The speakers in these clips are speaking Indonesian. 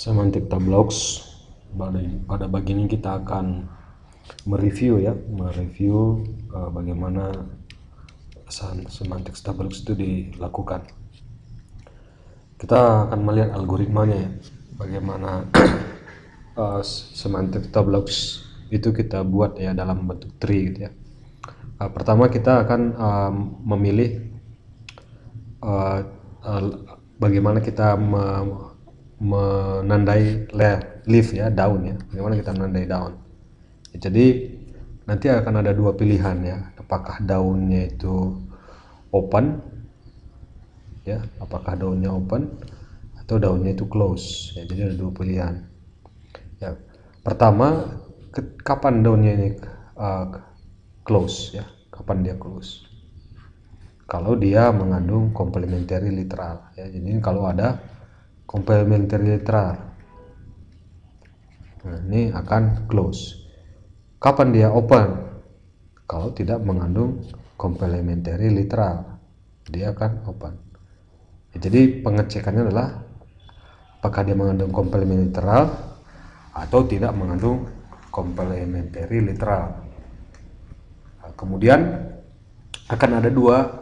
Semantic Tableaux. Pada bagian ini kita akan mereview bagaimana Semantic Tableaux itu dilakukan. Kita akan melihat algoritmanya ya, bagaimana Semantic Tableaux itu kita buat ya dalam bentuk tree gitu ya. Pertama kita akan memilih bagaimana kita menandai leaf ya, daun ya, bagaimana kita menandai daun. Jadi nanti akan ada dua pilihan ya, apakah daunnya itu open ya, apakah daunnya open atau daunnya itu close ya. Jadi ada dua pilihan ya. Pertama, kapan daunnya ini close ya, kapan dia close? Kalau dia mengandung complementary literal ya. Jadi kalau ada complementary literal, nah, ini akan close. Kapan dia open? Kalau tidak mengandung complementary literal, dia akan open ya. Jadi pengecekannya adalah apakah dia mengandung complementary literal atau tidak mengandung complementary literal. Nah, kemudian akan ada dua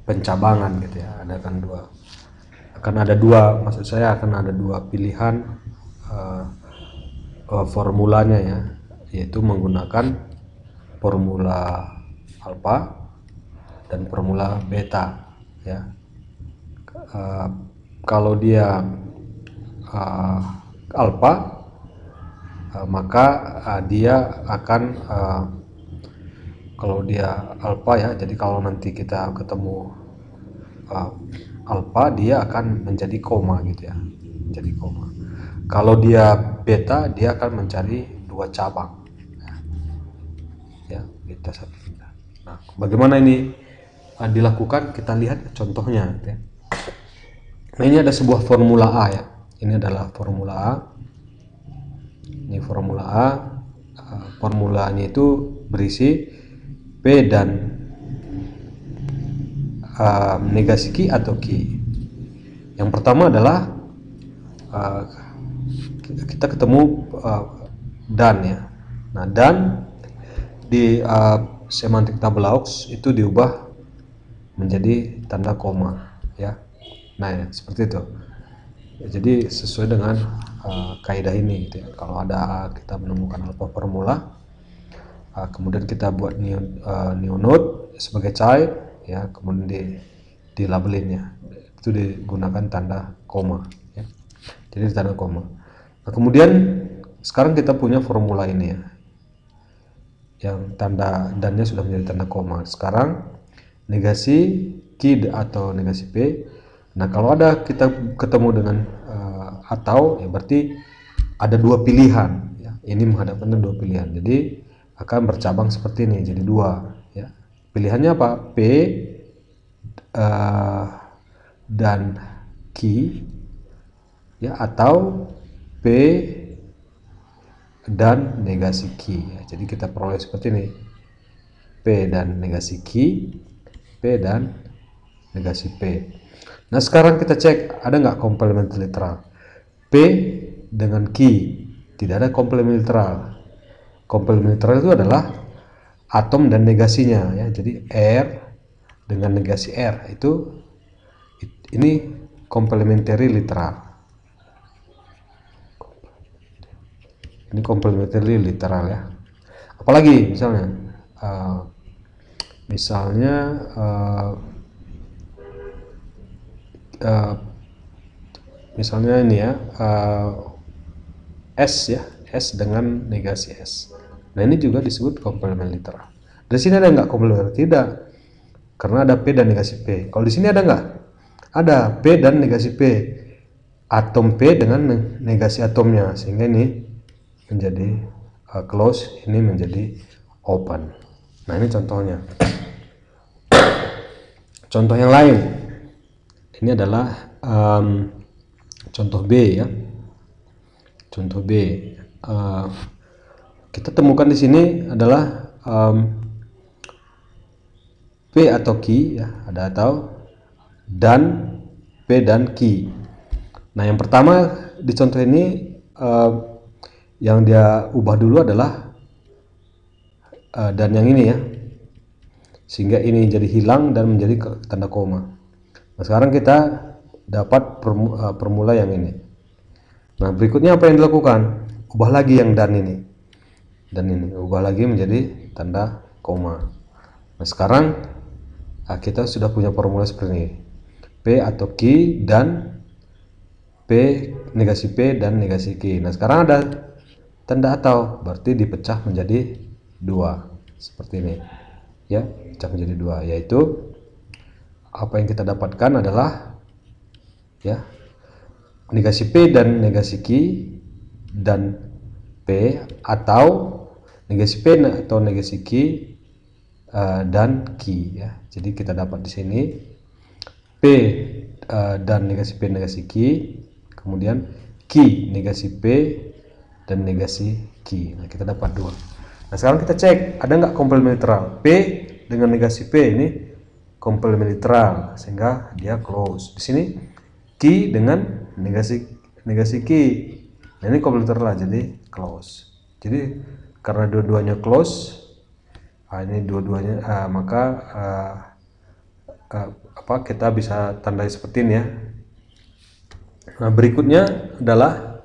pencabangan gitu ya, akan ada dua pilihan formulanya ya, yaitu menggunakan formula alpha dan formula beta ya. Kalau dia alpha, maka dia akan kalau dia alpha ya, jadi kalau nanti kita ketemu alpha, dia akan menjadi koma gitu ya, menjadi koma. Kalau dia beta, dia akan mencari dua cabang ya, beta satu. Nah, bagaimana ini dilakukan? Kita lihat contohnya ya. Nah, ini ada sebuah formula A ya, ini adalah formula A. Ini formula A. Formulanya itu berisi P dan negasi Q atau Q. Yang pertama adalah kita ketemu dan ya. Nah, dan di Semantic Tableaux itu diubah menjadi tanda koma ya. Nah ya, seperti itu ya, jadi sesuai dengan kaidah ini gitu ya. Kalau ada kita menemukan alpha formula, kemudian kita buat new node sebagai child ya, kemudian di labelinnya itu digunakan tanda koma ya. Jadi tanda koma. Nah, kemudian sekarang kita punya formula ini ya, yang tanda dannya sudah menjadi tanda koma. Sekarang negasi Q atau negasi P. Nah, kalau ada kita ketemu dengan atau ya, berarti ada dua pilihan ya. Ini menghadapkan dua pilihan, jadi akan bercabang seperti ini, jadi dua ya. Pilihannya apa? P dan Q ya, atau P dan negasi Q ya. Jadi kita peroleh seperti ini, P dan negasi Q, P dan negasi P. Nah, sekarang kita cek ada nggak complementary literal. P dengan Q tidak ada complementary literal. Complementary literal itu adalah atom dan negasinya ya. Jadi R dengan negasi R itu ini complementary literal. Ini complementary literal ya. Apalagi misalnya ini ya, S ya, S dengan negasi S. Nah, ini juga disebut complementary literal. Di sini ada nggak complementary? Tidak, karena ada P dan negasi P. Kalau di sini ada nggak? Ada P dan negasi P, atom P dengan negasi atomnya, sehingga ini menjadi close, ini menjadi open. Nah, ini contohnya. Contoh yang lain, ini adalah contoh B ya. Contoh B, kita temukan di sini adalah P atau Q ya, ada atau dan P dan Q. Nah, yang pertama di contoh ini yang dia ubah dulu adalah dan yang ini ya, sehingga ini jadi hilang dan menjadi tanda koma. Nah, sekarang kita dapat permula yang ini. Nah, berikutnya apa yang dilakukan? Ubah lagi yang dan ini ubah lagi menjadi tanda koma. Nah, sekarang kita sudah punya formula seperti ini. P atau Q dan P, negasi P dan negasi Q. Nah, sekarang ada tanda atau, berarti dipecah menjadi dua seperti ini ya, pecah menjadi dua, yaitu apa yang kita dapatkan adalah ya, negasi P dan negasi Q dan P, atau negasi P atau negasi Q dan Q ya. Jadi kita dapat di sini P dan negasi P negasi Q, kemudian Q negasi P dan negasi Q. Nah, kita dapat dua. Nah, sekarang kita cek ada nggak komplement literal. P dengan negasi P ini komplement literal sehingga dia close. Di sini Q dengan negasi Q. Nah, ini komplement literal jadi close. Jadi karena dua-duanya close, ini dua-duanya maka kita bisa tandai seperti ini ya. Nah, berikutnya adalah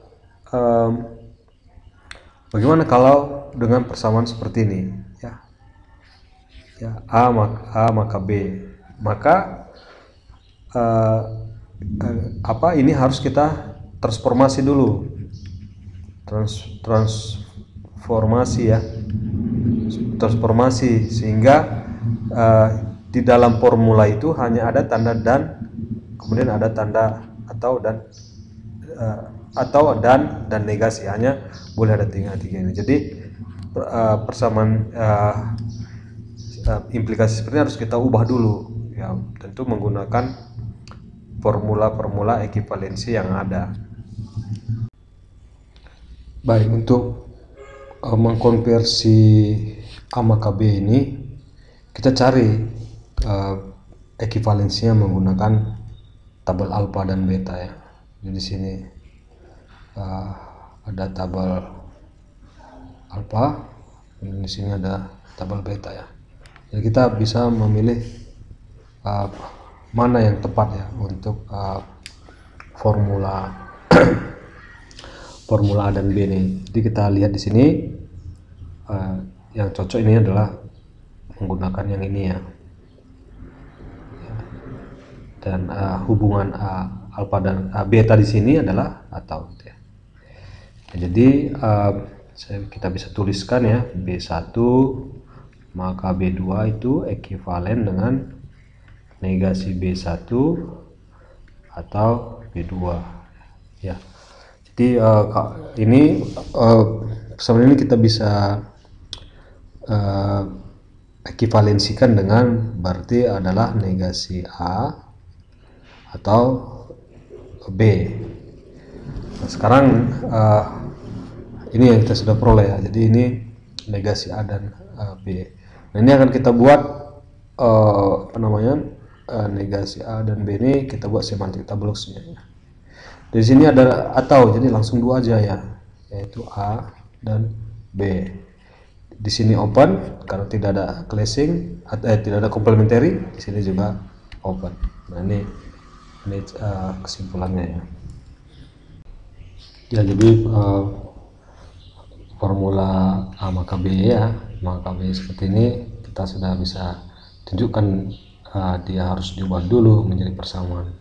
bagaimana kalau dengan persamaan seperti ini ya, A maka B, maka ini harus kita transformasi dulu, transformasi sehingga di dalam formula itu hanya ada tanda dan, kemudian ada tanda atau dan negasi, hanya boleh ada tiga ini. Jadi persamaan implikasi seperti ini harus kita ubah dulu ya, tentu menggunakan formula ekivalensi yang ada. Baik, untuk mengkonversi A maka B ini kita cari ekivalensinya menggunakan tabel alfa dan beta ya. Jadi di sini ada tabel alfa dan di sini ada tabel beta ya. Jadi kita bisa memilih mana yang tepat ya untuk formula A dan B ini. Jadi kita lihat di sini yang cocok ini adalah menggunakan yang ini ya. Dan hubungan alfa dan beta di sini adalah atau ya. Jadi kita bisa tuliskan ya, B1 maka B2 itu ekivalen dengan negasi B1 atau B2 ya. Jadi ini persamaan ini kita bisa ekivalensikan dengan berarti adalah negasi A atau B. Nah, sekarang ini yang kita sudah peroleh ya. Jadi ini negasi A dan B. Nah, ini akan kita buat negasi A dan B ini kita buat semantik tabloxnya ya. Di sini ada atau, jadi langsung dua aja ya, yaitu A dan B. Di sini open karena tidak ada clashing, tidak ada complementary. Di sini juga open. Nah, ini kesimpulannya ya. Ya, jadi formula A maka B ya, maka B seperti ini kita sudah bisa tunjukkan dia harus diubah dulu menjadi persamaan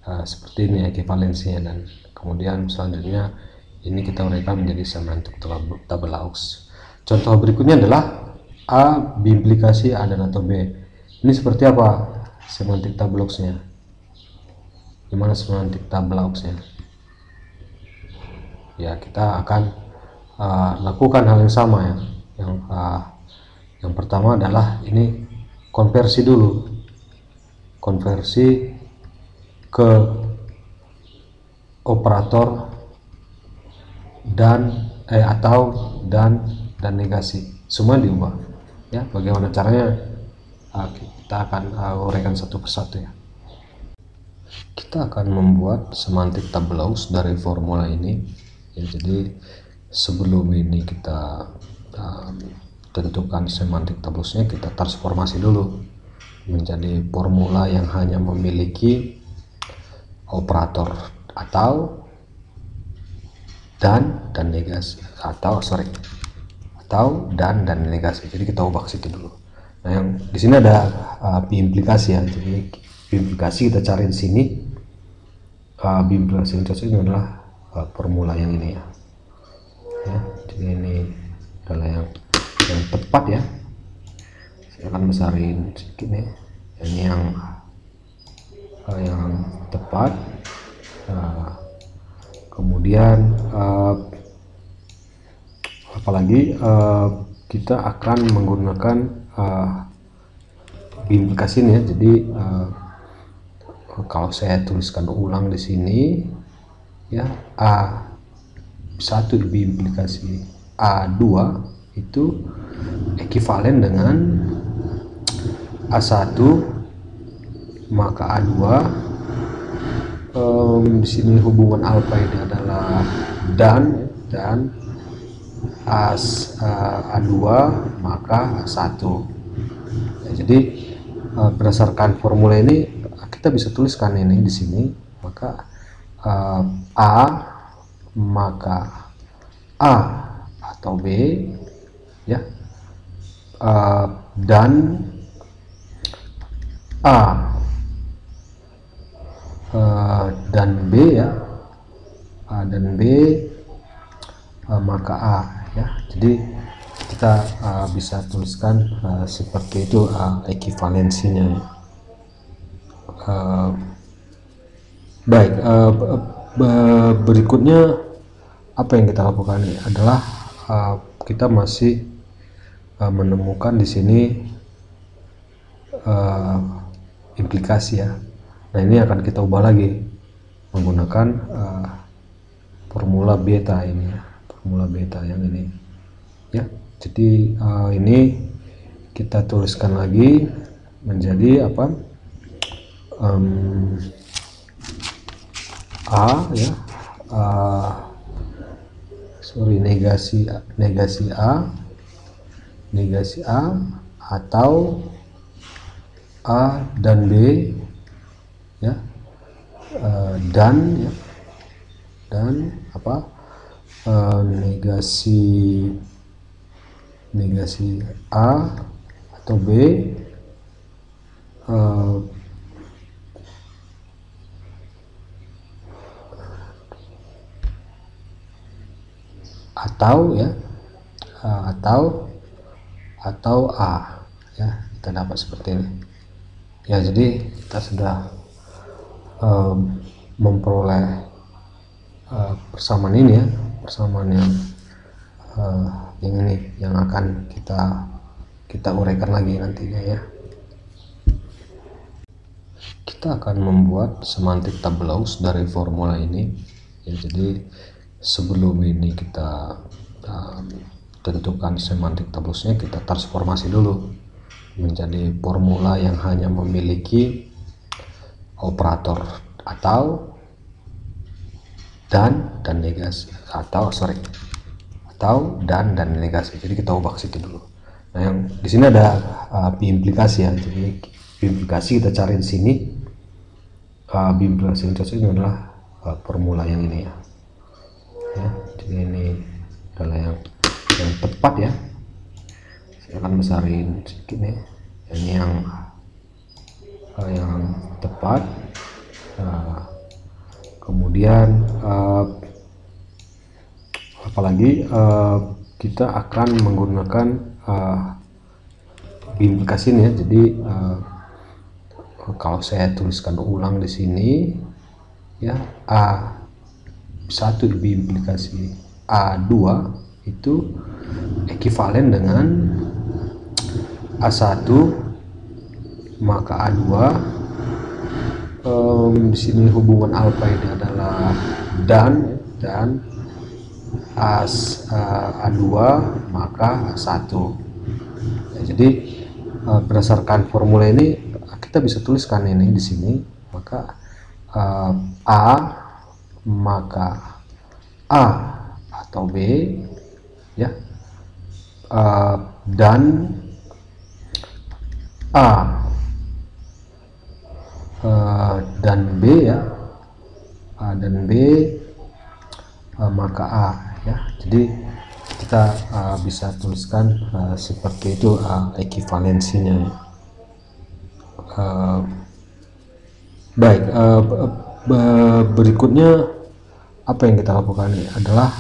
seperti ini ekivalensinya, dan kemudian selanjutnya ini kita uraikan menjadi semantik tabel aux. Contoh berikutnya adalah A biimplikasi A dan atau B. Ini seperti apa semantik tabel aux-nya? Gimana semantik tabel aux-nya? Ya, kita akan lakukan hal yang sama ya. Yang pertama adalah ini konversi dulu, konversi ke operator dan atau dan negasi, semua diubah ya. Bagaimana caranya kita akan uraikan satu persatu ya. Kita akan membuat semantik tableaux dari formula ini ya. Jadi sebelum ini kita tentukan semantik tableaunya, kita transformasi dulu menjadi formula yang hanya memiliki operator atau dan negasi, atau dan negasi. Jadi kita ubah ke situ dulu. Nah, yang di sini ada biimplikasi ya. Jadi biimplikasi kita cari di sini. Biimplikasi yang cocok ini adalah formula yang ini ya. Jadi ini adalah yang tepat ya. Saya akan besarin sedikit nih. Ini yang tepat. Kemudian apalagi kita akan menggunakan biimplikasi ini ya. Jadi kalau saya tuliskan ulang di sini ya, A1 biimplikasi A2 itu ekivalen dengan A1 maka A2. Di sini hubungan alfa ini adalah dan A2 maka A1 ya. Jadi berdasarkan formula ini kita bisa tuliskan ini di sini, maka A maka A atau B ya, dan A dan B ya, A dan B maka A ya. Jadi kita bisa tuliskan seperti itu ekivalensinya ya. Baik, berikutnya apa yang kita lakukan adalah kita masih menemukan di sini implikasi ya. Nah, ini akan kita ubah lagi menggunakan formula beta ini ya, formula beta yang ini ya. Jadi ini kita tuliskan lagi menjadi apa, A ya, negasi A atau A dan B ya, dan apa, negasi A atau B atau ya, atau A ya. Kita dapat seperti ini ya. Jadi kita sudah memperoleh persamaan ini ya, persamaan yang ini yang akan kita uraikan lagi nantinya ya. Kita akan membuat semantik tableaux dari formula ini ya. Jadi sebelum ini kita tentukan semantik tableaunya, kita transformasi dulu menjadi formula yang hanya memiliki operator atau dan negasi, atau dan negasi. Jadi kita ubah ke situ dulu. Nah, yang di sini ada biimplikasi ya. Jadi biimplikasi kita cari di sini. Biimplikasi yang cocok ini adalah formula yang ini ya. Jadi ini adalah yang tepat ya. Saya akan besarin sedikit nih. Ini yang tepat. Kemudian apalagi kita akan menggunakan biimplikasi ini ya. Jadi kalau saya tuliskan ulang di sini ya, A1 biimplikasi A2 itu ekivalen dengan A1 maka A2. Di sini hubungan alfa ini adalah dan A2 maka A1 ya. Jadi berdasarkan formula ini kita bisa tuliskan ini di sini, maka A, maka A atau B, ya. Dan A dan B, ya. A dan B, maka A, ya. Jadi kita bisa tuliskan seperti itu ekivalensinya, ya. Baik, berikutnya apa yang kita lakukan adalah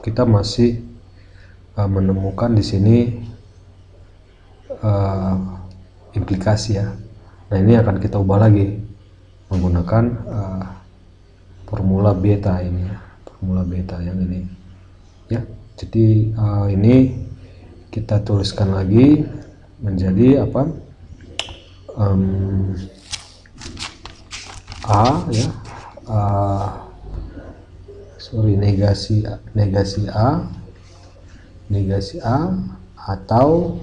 kita masih menemukan di sini implikasi, ya. Nah, ini akan kita ubah lagi menggunakan formula beta ini, ya. Formula beta yang ini, ya. Jadi ini kita tuliskan lagi menjadi apa? A, ya. negasi A atau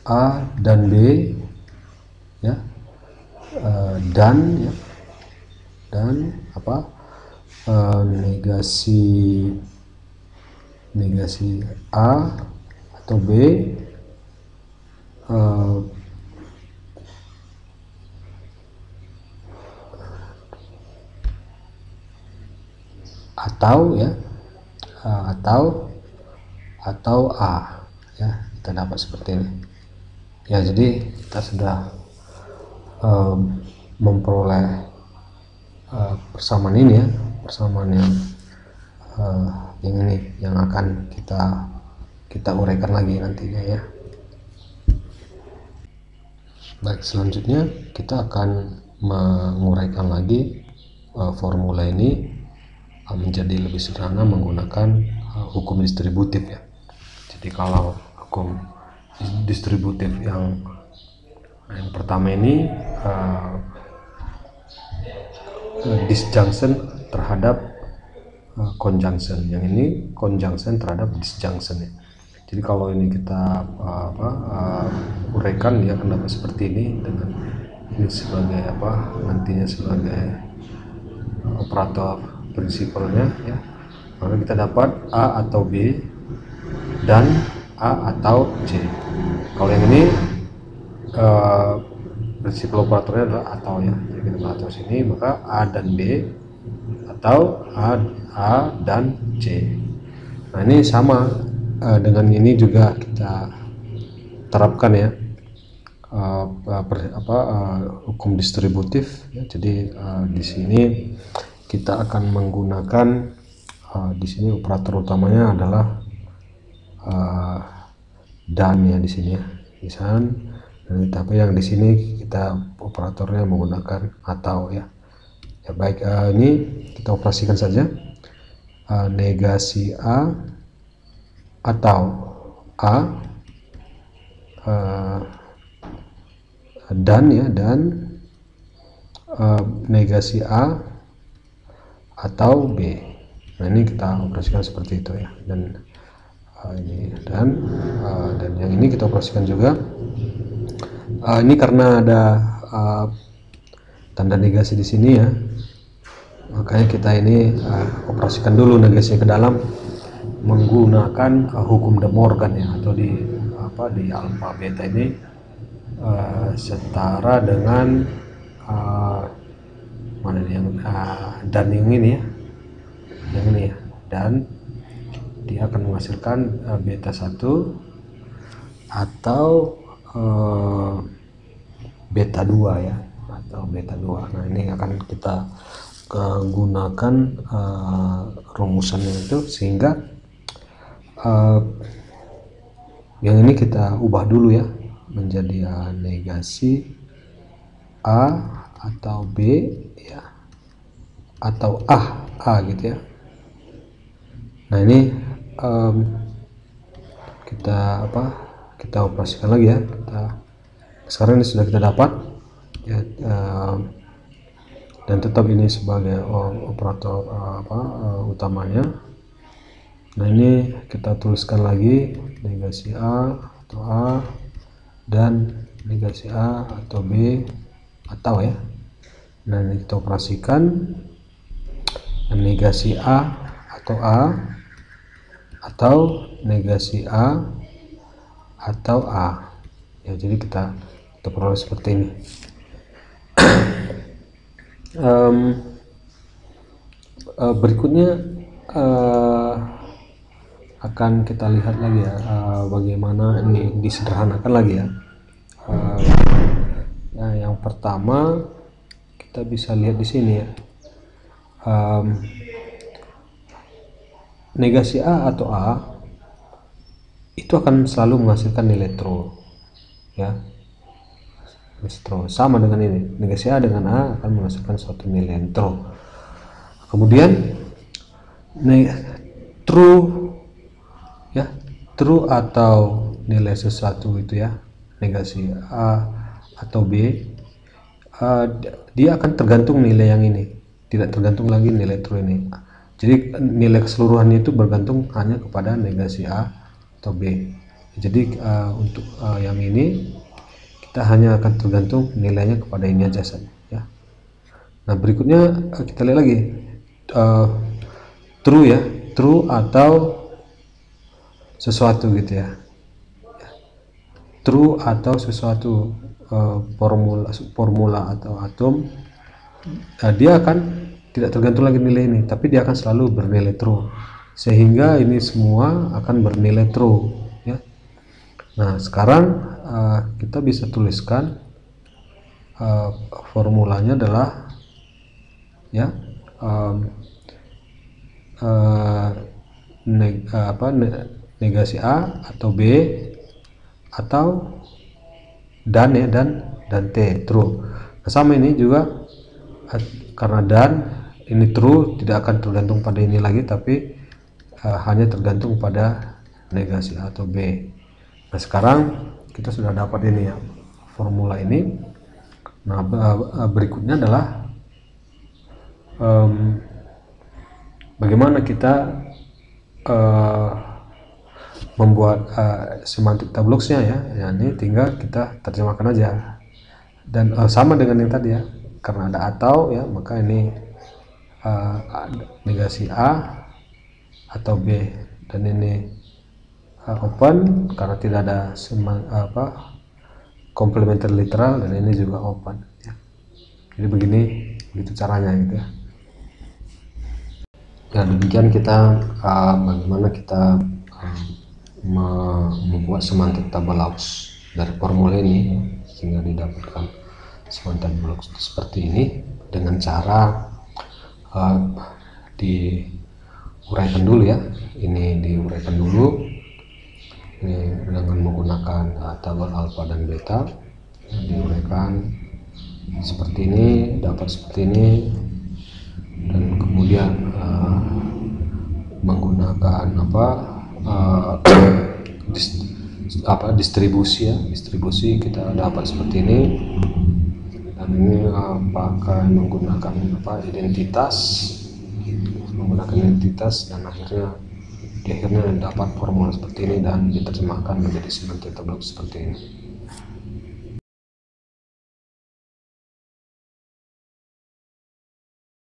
A dan B, ya. Dan, ya, dan apa, negasi A atau B atau, ya, atau A, ya. Kita dapat seperti ini, ya. Jadi kita sudah memperoleh persamaan ini, ya, persamaan yang ini yang akan kita uraikan lagi nantinya, ya. Baik, selanjutnya kita akan menguraikan lagi formula ini menjadi lebih sederhana menggunakan hukum distributif, ya. Jadi kalau hukum distributif yang pertama ini disjunction terhadap conjunction, yang ini conjunction terhadap disjunction, ya. Jadi kalau ini kita uraikan, dia akan dapat seperti ini dengan ini sebagai apa, nantinya sebagai operator prinsipalnya, ya. Maka kita dapat A atau B dan A atau C. Kalau yang ini prinsipal operatornya adalah atau, ya. Jadi kita atur sini, maka A dan B atau A dan C. Nah, ini sama dengan ini juga kita terapkan, ya, hukum distributif, ya. Jadi di sini kita akan menggunakan di sini operator utamanya adalah dan, ya, di sini, ya, dan tapi yang di sini kita operatornya menggunakan atau, ya. Ya, baik, ini kita operasikan saja negasi A atau A dan, ya, dan negasi A atau B. Nah, ini kita operasikan seperti itu, ya. Dan ini dan yang ini kita operasikan juga. Ini karena ada tanda negasi di sini, ya, makanya kita ini operasikan dulu negasinya ke dalam menggunakan hukum De Morgan, ya, atau di alfa beta ini setara dengan mana nih yang dan yang ini, ya, yang ini, ya, dan dia akan menghasilkan beta 1 atau beta 2, ya, atau beta 2. Nah, ini akan kita gunakan rumusannya itu, sehingga yang ini kita ubah dulu, ya, menjadi negasi A atau B, ya, atau A gitu, ya. Nah, ini kita operasikan lagi, ya. Sekarang ini sudah kita dapat, ya, dan tetap ini sebagai operator utamanya. Nah, ini kita tuliskan lagi negasi A atau A dan negasi A atau B atau, ya. Nah, ini kita operasikan negasi A atau negasi A atau A ya. Jadi kita peroleh seperti ini. Berikutnya akan kita lihat lagi ya, bagaimana ini disederhanakan lagi ya. Nah, yang pertama kita bisa lihat di sini ya, negasi A atau A itu akan selalu menghasilkan nilai true ya. True sama dengan ini, negasi A dengan A akan menghasilkan suatu nilai yang true. Kemudian true ya, true atau nilai sesuatu itu ya, negasi A atau B, dia akan tergantung nilai yang ini, tidak tergantung lagi nilai true ini. Jadi nilai keseluruhannya itu bergantung hanya kepada negasi A atau B. Jadi untuk yang ini kita hanya akan tergantung nilainya kepada ini aja saja ya. Nah, berikutnya kita lihat lagi true ya, true atau sesuatu gitu ya, true atau sesuatu, formula atau atom, dia akan tidak tergantung lagi nilai ini, tapi dia akan selalu bernilai true, sehingga ini semua akan bernilai true ya. Nah, sekarang kita bisa tuliskan formulanya adalah ya, negasi A atau B atau dan ya, dan T true. Nah, sama ini juga karena dan ini true, tidak akan tergantung pada ini lagi, tapi hanya tergantung pada negasi A atau B. Nah, sekarang kita sudah dapat ini ya, formula ini. Nah, berikutnya adalah bagaimana kita membuat semantik tabloxnya ya. Ya, ini tinggal kita terjemahkan aja, dan sama dengan yang tadi ya, karena ada atau ya, maka ini negasi A atau B, dan ini open karena tidak ada komplementer literal, dan ini juga open ya. Jadi begitu caranya gitu ya. Ya, demikian kita bagaimana kita membuat semantik tableaux dari formula ini sehingga didapatkan semantik tableaux seperti ini dengan cara diuraikan dulu ya. Ini diuraikan dulu ini dengan menggunakan tabel alfa dan beta, diuraikan seperti ini, dapat seperti ini, dan kemudian menggunakan distribusi kita dapat seperti ini, dan ini pakai menggunakan identitas, dan akhirnya dapat formula seperti ini dan diterjemahkan menjadi semantik tableaux seperti ini.